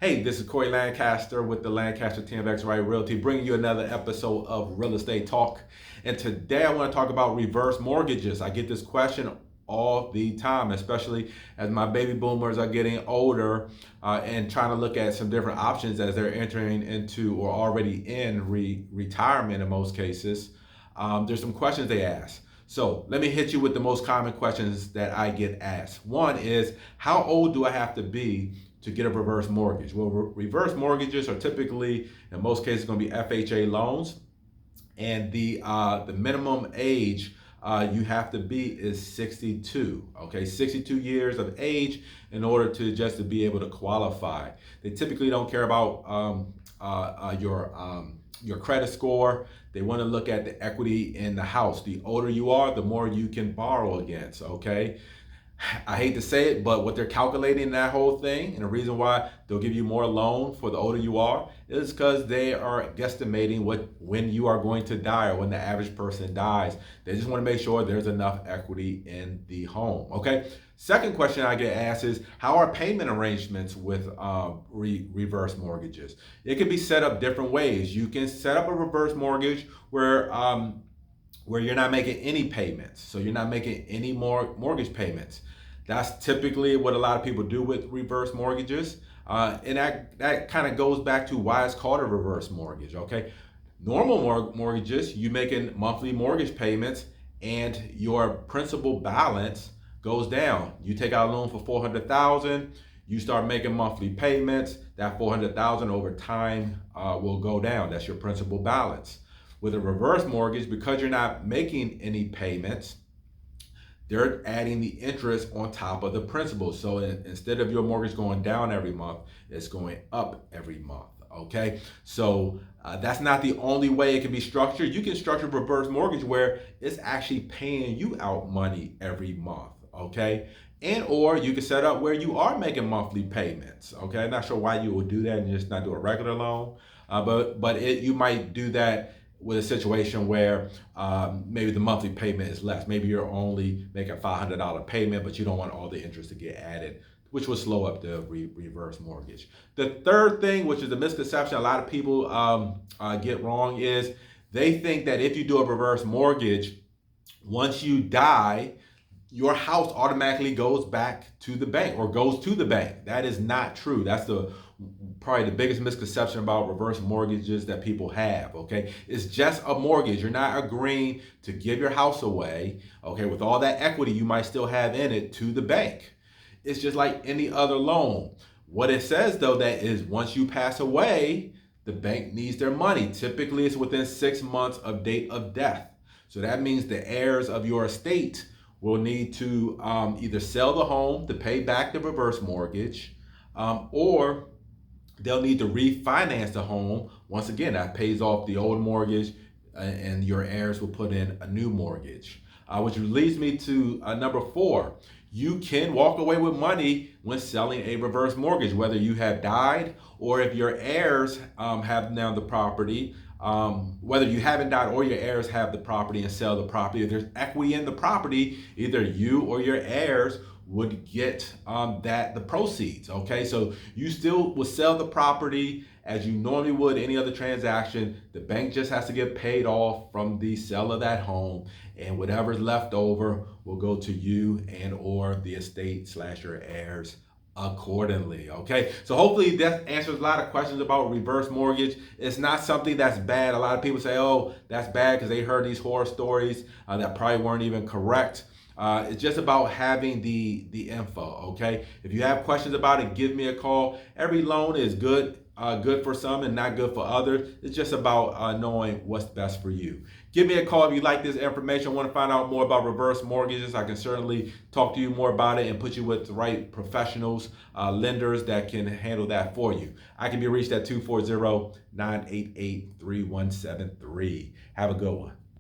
Hey, this is Corey Lancaster with the Lancaster TMX Right Realty, bringing you another episode of Real Estate Talk. And today I want to talk about reverse mortgages. I get this question all the time, especially as my baby boomers are getting older and trying to look at some different options as they're entering into or already in retirement in most cases. There's some questions they ask. So let me hit you with the most common questions that I get asked. One is, how old do I have to be to get a reverse mortgage? Well, reverse mortgages are typically, in most cases, going to be FHA loans, and the minimum age you have to be is 62. Okay, 62 years of age in order to be able to qualify. They typically don't care about your credit score. They want to look at the equity in the house. The older you are, the more you can borrow against. Okay. I hate to say it, but what they're calculating that whole thing, and the reason why they'll give you more loan for the older you are, is because they are guesstimating when you are going to die or when the average person dies. They just want to make sure there's enough equity in the home. Okay. Second question I get asked is, how are payment arrangements with reverse mortgages? It can be set up different ways. You can set up a reverse mortgage where you're not making any payments. So you're not making any more mortgage payments. That's typically what a lot of people do with reverse mortgages. And that kind of goes back to why it's called a reverse mortgage, okay? Normal mortgages, you making monthly mortgage payments and your principal balance goes down. You take out a loan for $400,000, you start making monthly payments, that $400,000 over time will go down. That's your principal balance. With a reverse mortgage, because you're not making any payments, they're adding the interest on top of the principal. So instead of your mortgage going down every month, it's going up every month. Okay, so that's not the only way it can be structured. You can structure a reverse mortgage where it's actually paying you out money every month. Okay, and or you can set up where you are making monthly payments. Okay, I'm not sure why you would do that and just not do a regular loan, but you might do that with a situation where maybe the monthly payment is less. Maybe you're only making a $500 payment, but you don't want all the interest to get added, which will slow up the reverse mortgage. The third thing, which is a misconception a lot of people get wrong, is they think that if you do a reverse mortgage, once you die, your house automatically goes back to the bank or goes to the bank. That is not true. That's probably the biggest misconception about reverse mortgages that people have. Okay, it's just a mortgage. You're not agreeing to give your house away, okay, with all that equity you might still have in it, to the bank. It's just like any other loan. What it says though, that is once you pass away, the bank needs their money. Typically it's within 6 months of date of death. So that means the heirs of your estate will need to either sell the home to pay back the reverse mortgage, or they'll need to refinance the home. Once again, that pays off the old mortgage, and your heirs will put in a new mortgage. Which leads me to number 4. You can walk away with money when selling a reverse mortgage, whether you have died or if your heirs have now the property. Whether you haven't died or your heirs have the property and sell the property, if there's equity in the property, either you or your heirs would get the proceeds. Okay, so you still will sell the property as you normally would any other transaction. The bank just has to get paid off from the sale of that home, and whatever's left over will go to you and or the estate / your heirs accordingly. Okay, so hopefully that answers a lot of questions about reverse mortgage. It's not something that's bad. A lot of people say, oh, that's bad, because they heard these horror stories that probably weren't even correct. It's just about having the info. Okay, if you have questions about it, give me a call. Every loan is good for some and not good for others. It's just about knowing what's best for you. Give me a call if you like this information, want to find out more about reverse mortgages. I can certainly talk to you more about it and put you with the right professionals, lenders that can handle that for you. I can be reached at 240-988-3173. Have a good one.